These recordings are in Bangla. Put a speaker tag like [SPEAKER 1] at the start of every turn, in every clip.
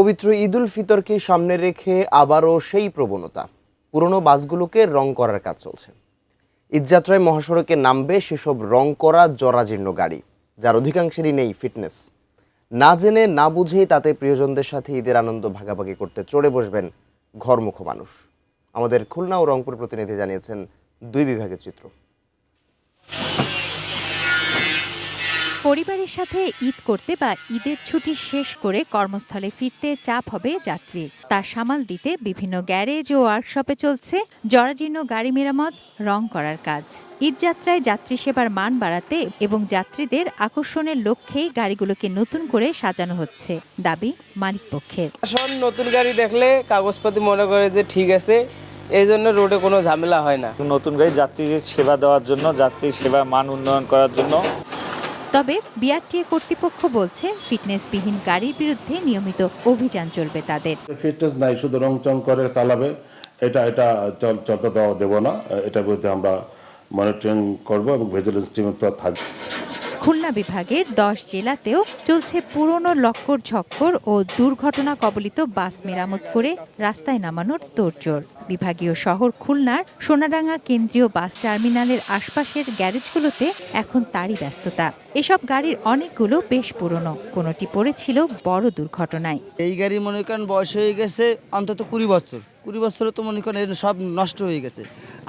[SPEAKER 1] পবিত্র ঈদুল ফিতরকে সামনে রেখে আবারও সেই প্রবণতা, পুরনো বাসগুলোকে রং করার কাজ চলছে। ঈদযাত্রায় মহাসড়কে নামবে সেসব রং করা জরাজীর্ণ গাড়ি, যার অধিকাংশেরই নেই ফিটনেস। না জেনে না বুঝেই তাতে প্রিয়জনদের সাথে ঈদের আনন্দ ভাগাভাগি করতে চড়ে বসবেন ঘরমুখ মানুষ। আমাদের খুলনা ও রংপুর প্রতিনিধি জানিয়েছেন দুই বিভাগের চিত্র।
[SPEAKER 2] পরিবারের সাথে ঈদ করতে বা ঈদের ছুটি শেষ করে কর্মস্থলে ফিরতে চাপ হবে যাত্রী, তা সামাল দিতে বিভিন্ন গ্যারেজ ও ওয়ার্কশপে চলছে জরাজীর্ণ গাড়ি মেরামত, রং করার কাজ। ঈদযাত্রায় যাত্রী সেবার মান বাড়াতে এবং যাত্রীদের আকর্ষণের লক্ষ্যেই গাড়িগুলোকে নতুন করে সাজানো হচ্ছে, দাবি মালিকপক্ষের।
[SPEAKER 3] আসলে নতুন গাড়ি দেখলে কাগজপাতি মনে করে যে ঠিক আছে, এই জন্য রোডে কোনো ঝামেলা হয় না।
[SPEAKER 4] নতুন গাড়ি যাত্রীদের সেবা দেওয়ার জন্য, যাত্রী সেবার মান উন্নয়ন করার জন্য।
[SPEAKER 2] তবে বিআরটিএ কর্তৃপক্ষ বলছে, ফিটনেসবিহীন গাড়ির বিরুদ্ধে নিয়মিত অভিযান চলবে তাদের।
[SPEAKER 5] ফিটনেস নাই, শুধু রংচং করে চালাবে, এটা চলতে দেব না। এটার বিরুদ্ধে আমরা মনিটরিং করব এবং ভিজিলেন্স টিম তো থাকবে।
[SPEAKER 2] খুলনা বিভাগের 10 জেলাতেও চলছে পুরনো লক্কর ঝক্কর ও দুর্ঘটনা কবলিত বাস মেরামত করে রাস্তায় নামানোর তোড়জোড়। বিভাগীয় শহর খুলনার সোনাডাঙ্গা কেন্দ্রীয় বাস টার্মিনালের আশপাশের গ্যারেজগুলোতে এখন তারই ব্যস্ততা। এসব গাড়ির অনেকগুলো বেশ পুরনো, কোনোটি পড়েছিল বড় দুর্ঘটনায়।
[SPEAKER 6] এই গাড়ি মনে করেন বয়স হয়ে গেছে অন্তত 20 বছর তো মনে করেন সব নষ্ট হয়ে গেছে,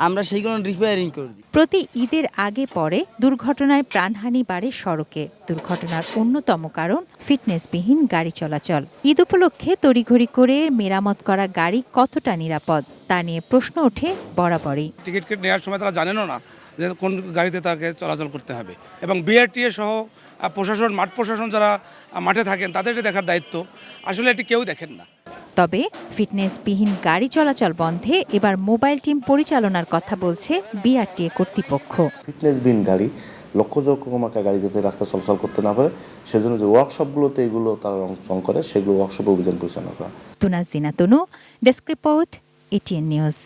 [SPEAKER 6] আমরা সেইগুলো রিপেয়ারিং করে দিই।
[SPEAKER 2] প্রতি ঈদের আগে পরে দুর্ঘটনায় প্রাণহানি বাড়ে সড়কে। দুর্ঘটনার অন্যতম কারণ ফিটনেসবিহীন গাড়ি চলাচল। ঈদ উপলক্ষে তড়িঘড়ি করে মেরামত করা গাড়ি কতটা নিরাপদ, তা নিয়ে প্রশ্ন ওঠে বরাবরই।
[SPEAKER 7] টিকিট নেওয়ার সময় তারা জানেনও না যে কোন গাড়িতে তাকে চলাচল করতে হবে, এবং বিআরটিএ সহ প্রশাসন, মাঠ প্রশাসন যারা মাঠে থাকেন তাদের এটা দেখার দায়িত্ব আসলে এটি কেউ দেখেন না।
[SPEAKER 2] তবে ফিটনেসবিহীন গাড়ি চলাচল বন্ধে এবার মোবাইল টিম পরিচালনার কথা বলছে বিআরটিএ কর্তৃপক্ষ।
[SPEAKER 8] ফিটনেসবিহীন গাড়ি, লক্ষ মাকা গাড়ি যাতে রাস্তা চলাচল করতে না পারে, সেজন্য যে ওয়ার্কশপগুলোতে এগুলো তারা রং করে, সেগুলো ওয়ার্কশপে অভিযান পরিচালনা করা।
[SPEAKER 2] তুনাজ জিনা তনু, ডেস্ক রিপোর্ট, এটিএন নিউজ।